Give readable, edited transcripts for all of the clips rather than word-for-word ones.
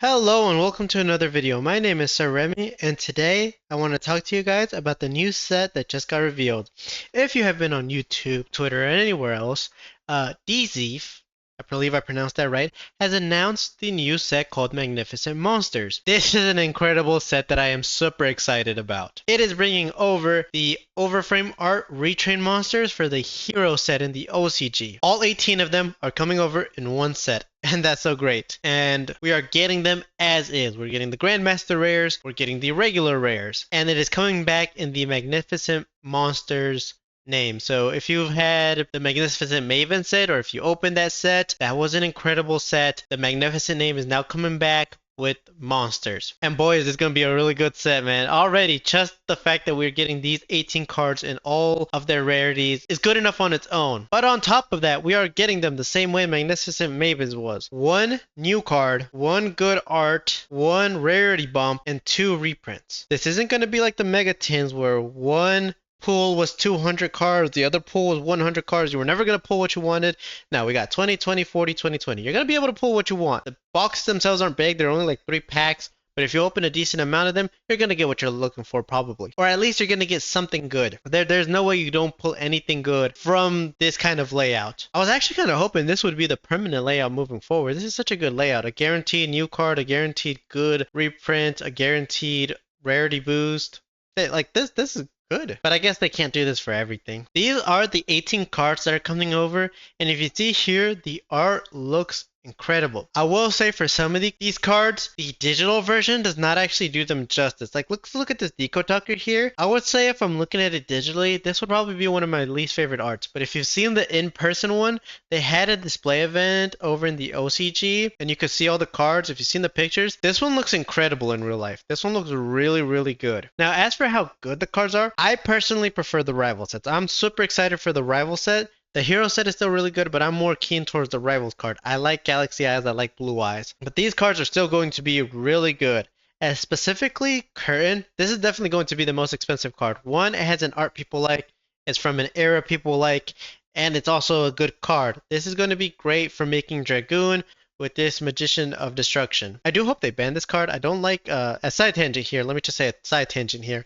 Hello and welcome to another video. My name is Sir Remy and today I want to talk to you guys about the new set that just got revealed. If you have been on YouTube, Twitter, or anywhere else, DZeef, I believe I pronounced that right, has announced the new set called Magnificent Monsters. This is an incredible set that I am super excited about. It is bringing over the overframe art retrain monsters for the hero set in the OCG. All 18 of them are coming over in one set. And that's so great. And we are getting them as is. We're getting the Grandmaster rares, we're getting the regular rares, and it is coming back in the Magnificent Monsters name. So if you've had the Magnificent Maven set, or if you opened that set, that was an incredible set. The Magnificent name is now coming back with monsters. And boy, is this going to be a really good set, man. Already, just the fact that we're getting these 18 cards in all of their rarities is good enough on its own. But on top of that, we are getting them the same way Magnificent Mavens was. One new card, one good art, one rarity bump, and two reprints. This isn't going to be like the Mega Tins where one pool was 200 cards, the other pool was 100 cards. You were never going to pull what you wanted. Now we got 20, 20, 40, 20, 20. You're going to be able to pull what you want. The boxes themselves aren't big. They're only like 3 packs. But if you open a decent amount of them, you're going to get what you're looking for probably. Or at least you're going to get something good. There's no way you don't pull anything good from this kind of layout. I was actually kind of hoping this would be the permanent layout moving forward. This is such a good layout. A guaranteed new card, a guaranteed good reprint, a guaranteed rarity boost. Like this is good. But I guess they can't do this for everything. These are the 18 cards that are coming over. And if you see here, the art looks incredible. I will say for some of these cards, the digital version does not actually do them justice. Like, let's look at this Deco Tucker here. I would say if I'm looking at it digitally, this would probably be one of my least favorite arts. But if you've seen the in-person one, they had a display event over in the OCG, and you could see all the cards. If you've seen the pictures, this one looks incredible in real life. This one looks really, really good. Now, as for how good the cards are, I personally prefer the rival sets. I'm super excited for the rival set. The hero set is still really good, but I'm more keen towards the rivals card. I like Galaxy Eyes, I like Blue Eyes. But these cards are still going to be really good. And specifically, Curtain, this is definitely going to be the most expensive card. One, it has an art people like, it's from an era people like, and it's also a good card. This is going to be great for making Dragoon with this Magician of Destruction. I do hope they ban this card. I don't like, a side tangent here, let me just say a side tangent here.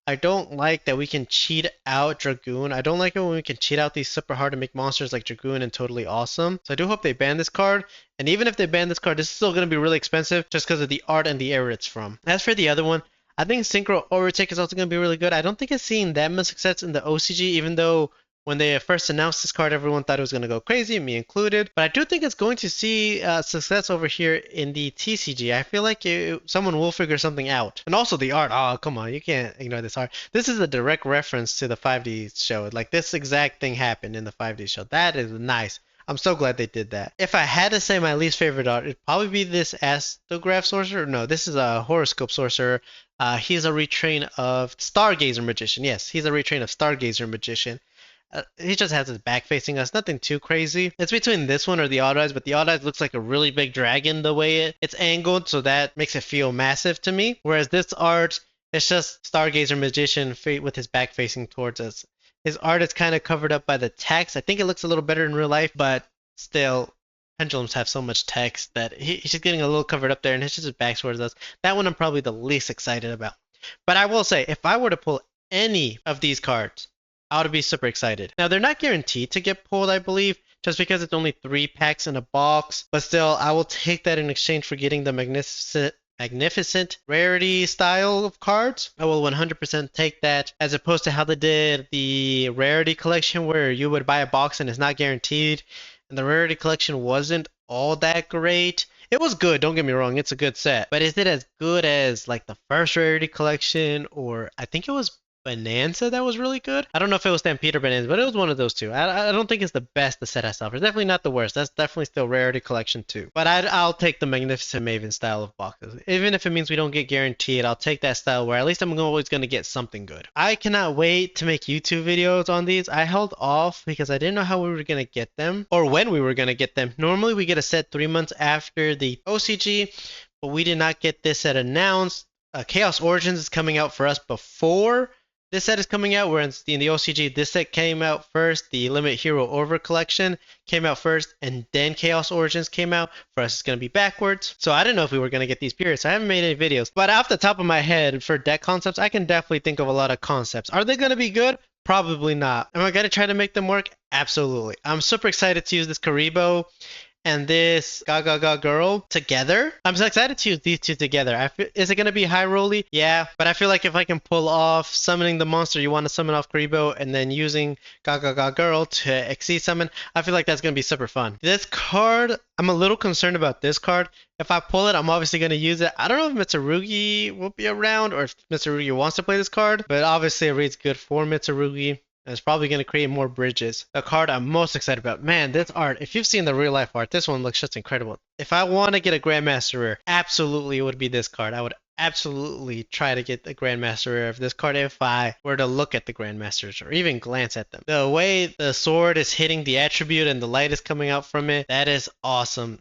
I don't like that we can cheat out Dragoon. I don't like it when we can cheat out these super hard to make monsters like Dragoon and Totally Awesome. So I do hope they ban this card. And even if they ban this card, this is still going to be really expensive just because of the art and the era it's from. As for the other one, I think Synchro Overtake is also going to be really good. I don't think it's seen that much success in the OCG, even though when they first announced this card, everyone thought it was going to go crazy, me included. But I do think it's going to see success over here in the TCG. I feel like someone will figure something out. And also the art. Oh, come on. You can't ignore this art. This is a direct reference to the 5D show. Like, this exact thing happened in the 5D show. That is nice. I'm so glad they did that. If I had to say my least favorite art, it'd probably be this Astrograph Sorcerer. No, this is a Horoscope Sorcerer. He's a retrain of Stargazer Magician. Yes, he's a retrain of Stargazer Magician. He just has his back facing us, nothing too crazy. It's between this one or the Odd Eyes, but the Odd Eyes looks like a really big dragon the way it's angled, so that makes it feel massive to me. Whereas this art, it's just Stargazer Magician with his back facing towards us. His art is kind of covered up by the text. I think it looks a little better in real life, but still, pendulums have so much text that he's just getting a little covered up there, and it's just his back towards us. That one I'm probably the least excited about. But I will say, if I were to pull any of these cards, I would be super excited. Now, they're not guaranteed to get pulled, I believe, just because it's only 3 packs in a box. But still, I will take that in exchange for getting the magnificent rarity style of cards. I will 100% take that, as opposed to how they did the rarity collection where you would buy a box and it's not guaranteed. And the rarity collection wasn't all that great. It was good, don't get me wrong, it's a good set. But is it as good as like the first rarity collection, or I think it was Bonanza that was really good? I don't know if it was Stampede or Bonanza, but it was one of those two. I don't think it's the best the set has to offer. It's definitely not the worst. That's definitely still rarity collection too. But I'll take the Magnificent Maven style of boxes. Even if it means we don't get guaranteed, I'll take that style where at least I'm always going to get something good. I cannot wait to make YouTube videos on these. I held off because I didn't know how we were going to get them or when we were going to get them. Normally we get a set 3 months after the OCG, but we did not get this set announced. Chaos Origins is coming out for us before this set is coming out, where in the OCG, this set came out first, the Limit Hero Over Collection came out first, and then Chaos Origins came out. For us, it's going to be backwards. So I didn't know if we were going to get these periods. So I haven't made any videos. But off the top of my head, for deck concepts, I can definitely think of a lot of concepts. Are they going to be good? Probably not. Am I going to try to make them work? Absolutely. I'm super excited to use this Karibo and this Gaga Girl together. I'm so excited to use these two together. Is it going to be high rolly? Yeah, but I feel like if I can pull off summoning the monster you want to summon off Karibo and then using Gaga Girl to exceed summon, I feel like that's going to be super fun. This card, I'm a little concerned about this card. If I pull it, I'm obviously going to use it. I don't know if Mitsurugi will be around or if Mitsurugi wants to play this card, but obviously it reads good for Mitsurugi. And it's probably going to create more bridges. The card I'm most excited about. Man, this art, if you've seen the real life art, this one looks just incredible. If I want to get a Grandmaster Rare, absolutely it would be this card. I would absolutely try to get the Grandmaster Rare of this card if I were to look at the Grandmasters or even glance at them. The way the sword is hitting the attribute and the light is coming out from it, that is awesome.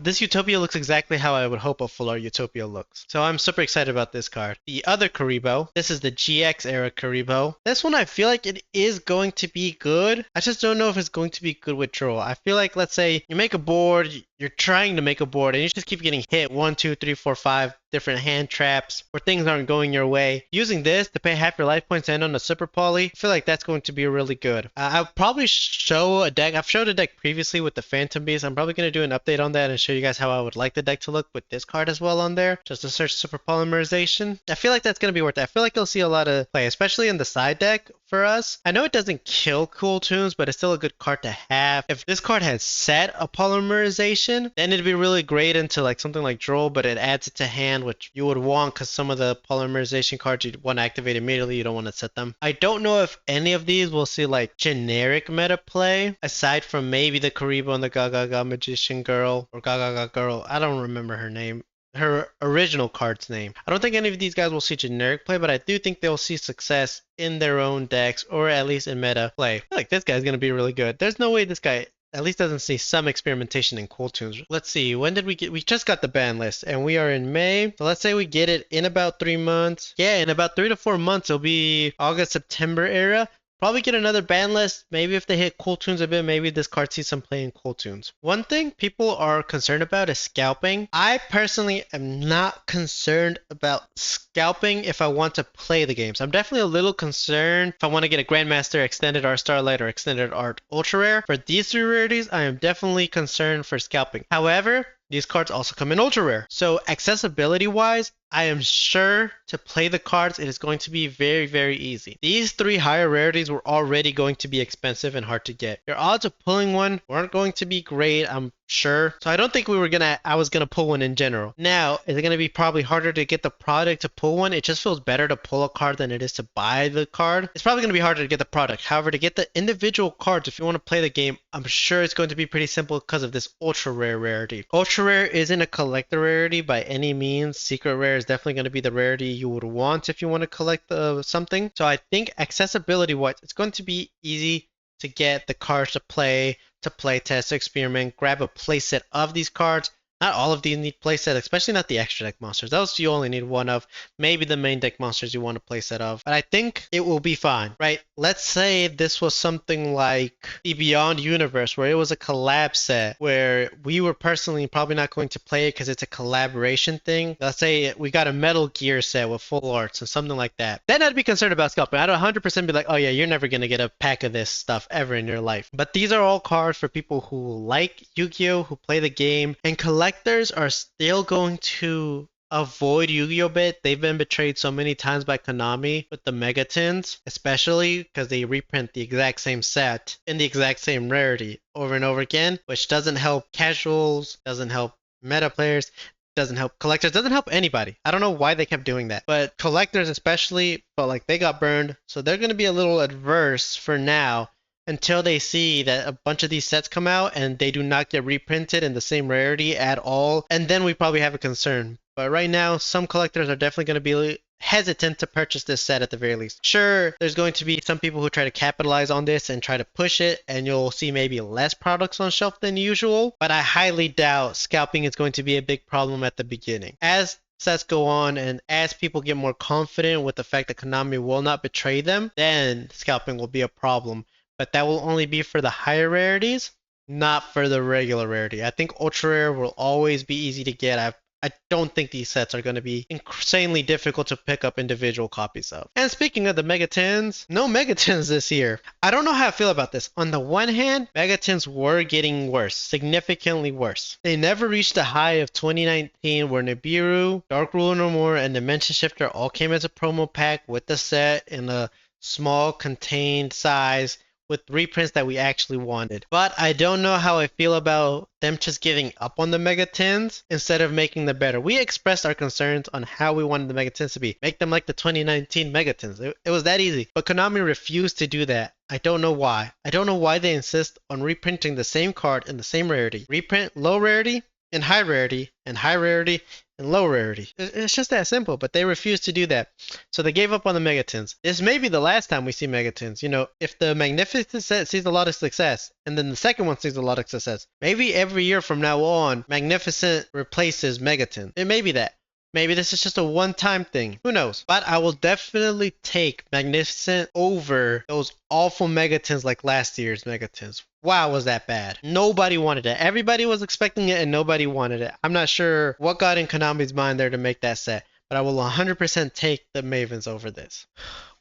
This Utopia looks exactly how I would hope a full art Utopia looks. So I'm super excited about this card. The other Karibo, this is the GX era Karibo. This one I feel like it is going to be good. I just don't know if it's going to be good with Troll. I feel like, let's say you make a board, you're trying to make a board and you just keep getting hit 1, 2, 3, 4, 5 different hand traps where things aren't going your way. Using this to pay half your life points and on a Super Poly, I feel like that's going to be really good. I'll probably show a deck. I've showed a deck previously with the Phantom Beast. I'm probably going to do an update on that and show you guys how I would like the deck to look with this card as well on there, just to search Super Polymerization. I feel like that's going to be worth it. I feel like you'll see a lot of play, especially in the side deck for us. I know it doesn't kill Cool Tunes, but it's still a good card to have. If this card had set a Polymerization, then it'd be really great into like something like Droll, but it adds it to hand, which you would want because some of the Polymerization cards you want to activate immediately, you don't want to set them. I don't know if any of these will see like generic meta play, aside from maybe the Karibo and the Gaga Magician Girl, or Gaga Girl, I don't remember her name. Her original card's name. I don't think any of these guys will see generic play, but I do think they'll see success in their own decks, or at least in meta play. I feel like this guy's going to be really good. There's no way this guy at least doesn't see some experimentation in Cool Tunes. Let's see, when did we just got the ban list, and we are in May. So let's say we get it in about 3 months. Yeah, in about 3 to 4 months, it'll be August, September era. Probably get another ban list. Maybe if they hit Cool Tunes a bit, maybe this card sees some play in Cool Tunes. One thing people are concerned about is scalping. I personally am not concerned about scalping if I want to play the games. I'm definitely a little concerned if I want to get a Grandmaster, Extended Art Starlight, or Extended Art Ultra Rare. For these three rarities, I am definitely concerned for scalping. However, these cards also come in Ultra Rare. So accessibility wise, I am sure to play the cards, it is going to be very, very easy. These three higher rarities were already going to be expensive and hard to get. Your odds of pulling one weren't going to be great, I'm sure. So I don't think I was gonna pull one in general. Now, is it gonna be probably harder to get the product to pull one? It just feels better to pull a card than it is to buy the card. It's probably gonna be harder to get the product. However, to get the individual cards, if you want to play the game, I'm sure it's going to be pretty simple because of this ultra rare rarity. Ultra rare isn't a collector rarity by any means. Secret rare is definitely going to be the rarity you would want if you want to collect something. So I think accessibility wise, it's going to be easy to get the cards to play test, to experiment, grab a playset of these cards. Not all of these need playset, especially not the extra deck monsters. Those you only need one of. Maybe the main deck monsters you want a playset of. But I think it will be fine, right? Let's say this was something like the Beyond Universe, where it was a collab set, where we were personally probably not going to play it because it's a collaboration thing. Let's say we got a Metal Gear set with full arts or something like that. Then I'd be concerned about scalping. I'd 100% be like, oh yeah, you're never going to get a pack of this stuff ever in your life. But these are all cards for people who like Yu-Gi-Oh!, who play the game, and collectors are still going to avoid Yu-Gi-Oh! Bit. They've been betrayed so many times by Konami with the Megatins, especially because they reprint the exact same set in the exact same rarity over and over again, which doesn't help casuals, doesn't help meta players, doesn't help collectors, doesn't help anybody. I don't know why they kept doing that, but collectors especially felt like they got burned, so they're going to be a little adverse for now until they see that a bunch of these sets come out and they do not get reprinted in the same rarity at all, and then we probably have a concern. But right now, some collectors are definitely going to be hesitant to purchase this set at the very least. Sure, there's going to be some people who try to capitalize on this and try to push it, and you'll see maybe less products on shelf than usual, but I highly doubt scalping is going to be a big problem at the beginning. As sets go on and as people get more confident with the fact that Konami will not betray them, then scalping will be a problem. But that will only be for the higher rarities, not for the regular rarity. I think ultra rare will always be easy to get. I don't think these sets are going to be insanely difficult to pick up individual copies of. And speaking of the Megatins, no Megatins this year. I don't know how I feel about this. On the one hand, Megatins were getting worse, significantly worse. They never reached the high of 2019 where Nibiru, Dark Ruler No More, and Dimension Shifter all came as a promo pack with the set in a small contained size with reprints that we actually wanted. But I don't know how I feel about them just giving up on the Megatins instead of making them better. We expressed our concerns on how we wanted the Megatins to be. Make them like the 2019 Megatins. It was that easy. But Konami refused to do that. I don't know why. I don't know why they insist on reprinting the same card in the same rarity. Reprint low rarity and high rarity and high rarity and low rarity. It's just that simple, but they refuse to do that. So they gave up on the Megatins. This may be the last time we see Megatins. You know, if the Magnificent set sees a lot of success, and then the second one sees a lot of success, maybe every year from now on, Magnificent replaces Megatin. It may be that. Maybe this is just a one-time thing. Who knows? But I will definitely take Magnificent over those awful Megatins like last year's Megatins. Wow, was that bad. Nobody wanted it. Everybody was expecting it and nobody wanted it. I'm not sure what got in Konami's mind there to make that set, but I will 100% take the Mavens over this.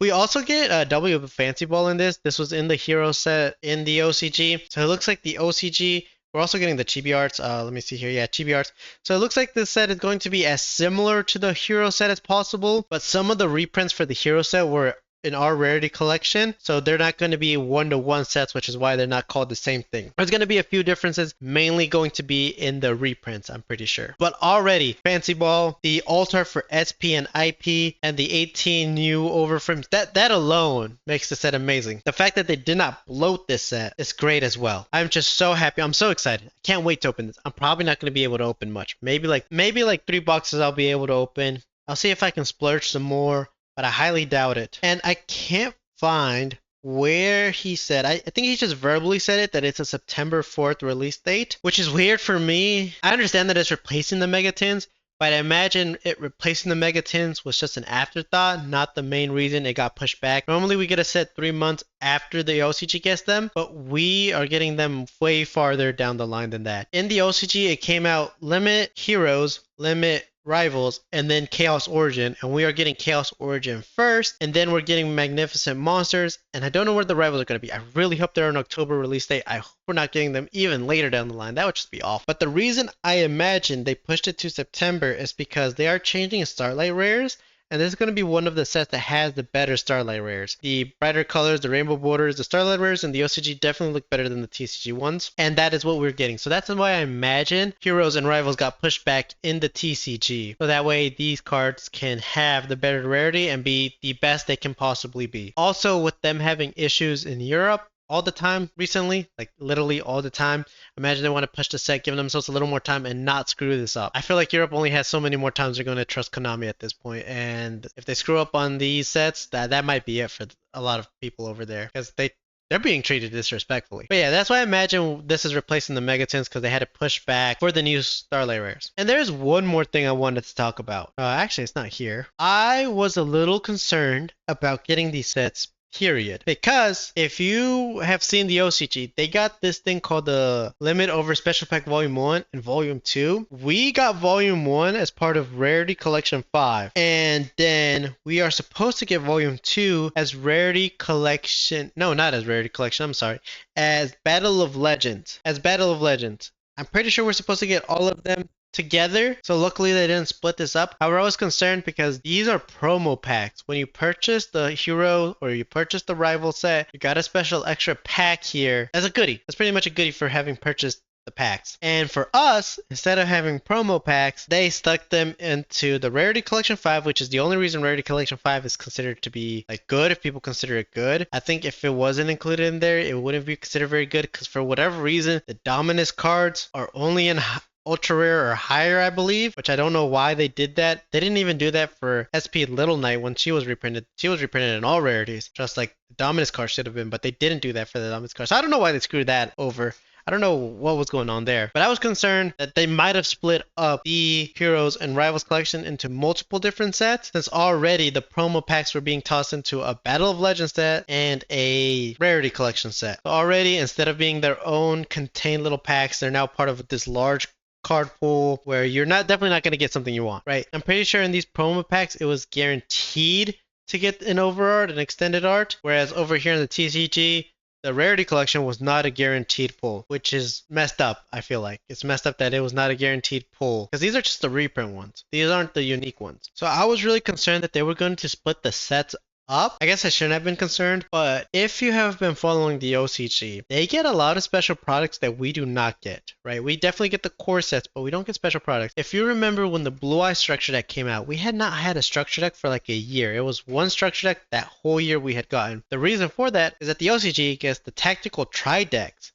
We also get a W Fancy Ball in this. This was in the Hero set in the OCG. So it looks like the OCG. We're also getting the chibi arts. Let me see here. Yeah, chibi arts. So it looks like this set is going to be as similar to the Hero set as possible, but some of the reprints for the Hero set were in our rarity collection, so they're not going to be one-to-one sets, which is why they're not called the same thing. There's going to be a few differences, mainly going to be in the reprints, I'm pretty sure. But already, Fancy Ball, the altar for SP and IP, and the 18 new overframes, that alone makes the set amazing. The fact that they did not bloat this set is great as well. I'm just so happy. I'm so excited. I can't wait to open this. I'm probably not going to be able to open much. Maybe like 3 boxes I'll be able to open. I'll see if I can splurge some more, but I highly doubt it. And I can't find where he said, I think he just verbally said it, that it's a September 4th release date, which is weird for me. I understand that it's replacing the Megatins, but I imagine it replacing the Megatins was just an afterthought, not the main reason it got pushed back. Normally we get a set 3 months after the OCG gets them, but we are getting them way farther down the line than that. In the OCG, it came out Limit Heroes, Limit Rivals, and then Chaos Origin, and we are getting Chaos Origin first, and then we're getting Magnificent Monsters, and I don't know where the Rivals are going to be. I really hope they're an October release date. I hope we're not getting them even later down the line. That would just be awful. But the reason I imagine they pushed it to September is because they are changing Starlight Rares, and this is going to be one of the sets that has the better Starlight Rares. The brighter colors, the rainbow borders, the Starlight Rares, and the OCG definitely look better than the TCG ones. And that is what we're getting. So that's why I imagine Heroes and Rivals got pushed back in the TCG. So that way these cards can have the better rarity and be the best they can possibly be. Also, with them having issues in Europe all the time recently, like literally all the time, imagine they want to push the set, giving themselves a little more time and not screw this up. I feel like Europe only has so many more times they're going to trust Konami at this point, and if they screw up on these sets, that might be it for a lot of people over there, because they're being treated disrespectfully. But yeah, that's why I imagine this is replacing the Megatins, because they had to push back for the new Starlight Rares. And there's one more thing I wanted to talk about. Actually, it's not here. I was a little concerned about getting these sets, period. Because if you have seen the OCG, they got this thing called the Limit Over Special Pack Volume 1 and Volume 2. We got Volume 1 as part of Rarity Collection 5. And then we are supposed to get Volume 2 as Rarity Collection... No, not as Rarity Collection, I'm sorry. As Battle of Legends. As Battle of Legends. I'm pretty sure we're supposed to get all of them together, so luckily they didn't split this up. However, I was concerned because these are promo packs. When you purchase the Hero or you purchase the Rival set, you got a special extra pack here as a goodie. That's pretty much a goodie for having purchased the packs. And for us, instead of having promo packs, they stuck them into the Rarity Collection 5, which is the only reason Rarity Collection 5 is considered to be like good, if people consider it good. I think if it wasn't included in there, it wouldn't be considered very good, because for whatever reason, the Dominus cards are only in ultra rare or higher, I believe, which I don't know why they did that. They didn't even do that for SP Little Knight when she was reprinted. She was reprinted in all rarities, just like the Dominus card should have been, but they didn't do that for the Dominus card. So I don't know why they screwed that over. I don't know what was going on there. But I was concerned that they might have split up the Heroes and Rivals collection into multiple different sets, since already the promo packs were being tossed into a Battle of Legends set and a Rarity collection set. So already, instead of being their own contained little packs, they're now part of this large card pool where you're definitely not going to get something you want, right? I'm pretty sure in these promo packs it was guaranteed to get an overart, an extended art, whereas over here in the TCG, the Rarity collection was not a guaranteed pull, which is messed up, I feel like. It's messed up that it was not a guaranteed pull, because these are just the reprint ones. These aren't the unique ones. So I was really concerned that they were going to split the sets up. I guess I shouldn't have been concerned, but if you have been following the OCG, they get a lot of special products that we do not get, right? We definitely get the core sets, but we don't get special products. If you remember when the Blue Eye structure deck came out, we had not had a structure deck for like a year. It was one structure deck that whole year we had gotten. The reason for that is that the OCG gets the tactical tri decks.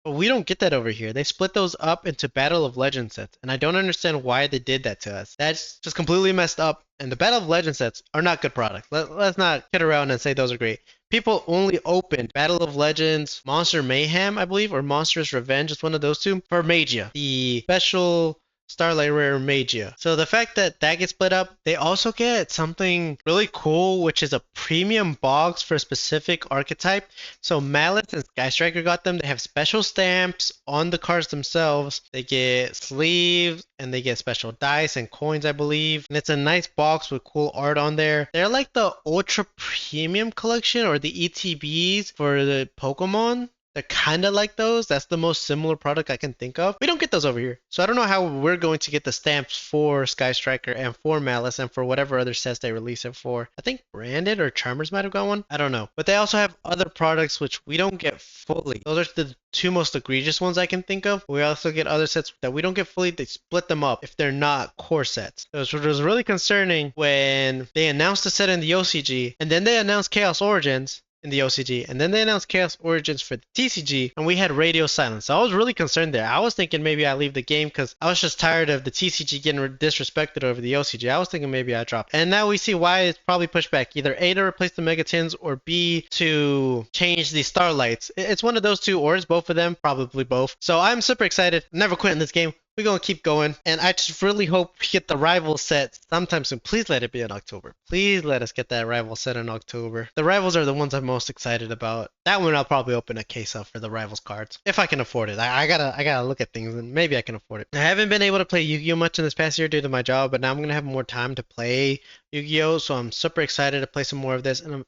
But we don't get that over here. They split those up into Battle of Legends sets, and I don't understand why they did that to us. That's just completely messed up, and the Battle of Legends sets are not good products. Let's not kid around and say those are great. People only opened Battle of Legends, Monster Mayhem, I believe, or Monstrous Revenge, it's one of those two, for Magia, the special Starlight Rare Magia. So the fact that that gets split up, they also get something really cool, which is a premium box for a specific archetype. So Malice and Sky Striker got them. They have special stamps on the cards themselves. They get sleeves and they get special dice and coins, I believe. And it's a nice box with cool art on there. They're like the ultra premium collection or the ETBs for the Pokemon. They're kind of like those. That's the most similar product I can think of. We don't get those over here. So I don't know how we're going to get the stamps for Sky Striker and for Malice and for whatever other sets they release it for. I think Branded or Charmers might have got one. I don't know. But they also have other products which we don't get fully. Those are the two most egregious ones I can think of. We also get other sets that we don't get fully. They split them up if they're not core sets. So it was really concerning when they announced the set in the OCG and then they announced Chaos Origins in the OCG, and then they announced Chaos Origins for the TCG, and we had radio silence. So I was really concerned there. I was thinking maybe I leave the game because I was just tired of the TCG getting disrespected over the OCG. I was thinking maybe I dropped. And now we see why it's probably pushed back. Either A, to replace the Megatins, or B, to change the Starlights. It's one of those two, or it's both of them, probably both. So I'm super excited. Never quit in this game. We're going to keep going. And I just really hope we get the Rival set sometime soon. Please let it be in October. Please let us get that Rival set in October. The Rivals are the ones I'm most excited about. That one I'll probably open a case of for the Rivals cards. If I can afford it. I gotta look at things and maybe I can afford it. I haven't been able to play Yu-Gi-Oh! Much in this past year due to my job, but now I'm going to have more time to play Yu-Gi-Oh! So I'm super excited to play some more of this. And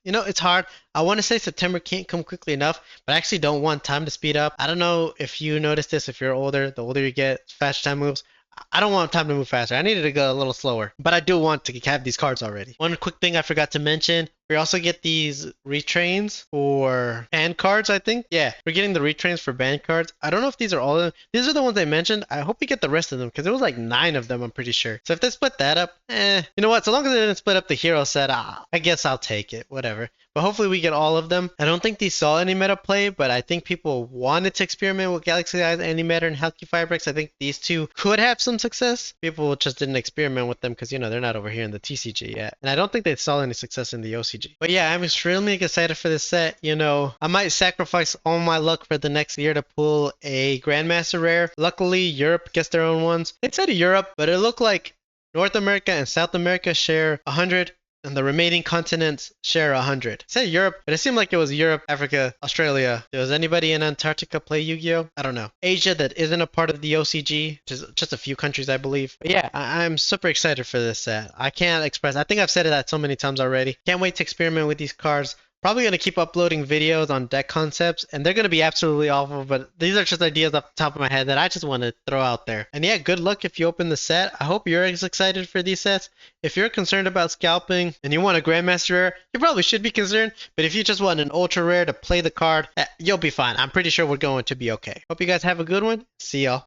you know, it's hard. I want to say September can't come quickly enough, but I actually don't want time to speed up. I don't know if you notice this, if you're older, the older you get, faster time moves. I don't want time to move faster. I needed to go a little slower, but I do want to have these cards already. One quick thing I forgot to mention, we also get these retrains for band cards, I think. Yeah, we're getting the retrains for band cards. I don't know if these are all of them. These are the ones I mentioned. I hope we get the rest of them because there was like 9 of them, I'm pretty sure. So if they split that up, you know what? So long as they didn't split up the hero set, I guess I'll take it. Whatever. But hopefully we get all of them. I don't think these saw any meta play, but I think people wanted to experiment with Galaxy Eyes, Antimatter, and Halky Firebricks. I think these two could have some success. People just didn't experiment with them because, you know, they're not over here in the TCG yet. And I don't think they saw any success in the OCG. But yeah, I'm extremely excited for this set. You know, I might sacrifice all my luck for the next year to pull a Grandmaster Rare. Luckily, Europe gets their own ones. It said Europe, but it looked like North America and South America share 100. And the remaining continents share 100. It said Europe, but it seemed like it was Europe, Africa, Australia. Does anybody in Antarctica play Yu-Gi-Oh? I don't know. Asia that isn't a part of the OCG, which is just a few countries, I believe. But yeah, I'm super excited for this set. I can't express. I think I've said it so many times already. Can't wait to experiment with these cards. Probably going to keep uploading videos on deck concepts, and they're going to be absolutely awful, but these are just ideas off the top of my head that I just want to throw out there. And yeah, good luck if you open the set. I hope you're as excited for these sets. If you're concerned about scalping and you want a Grandmaster Rare, you probably should be concerned, but if you just want an Ultra Rare to play the card, you'll be fine. I'm pretty sure we're going to be okay. Hope you guys have a good one. See y'all.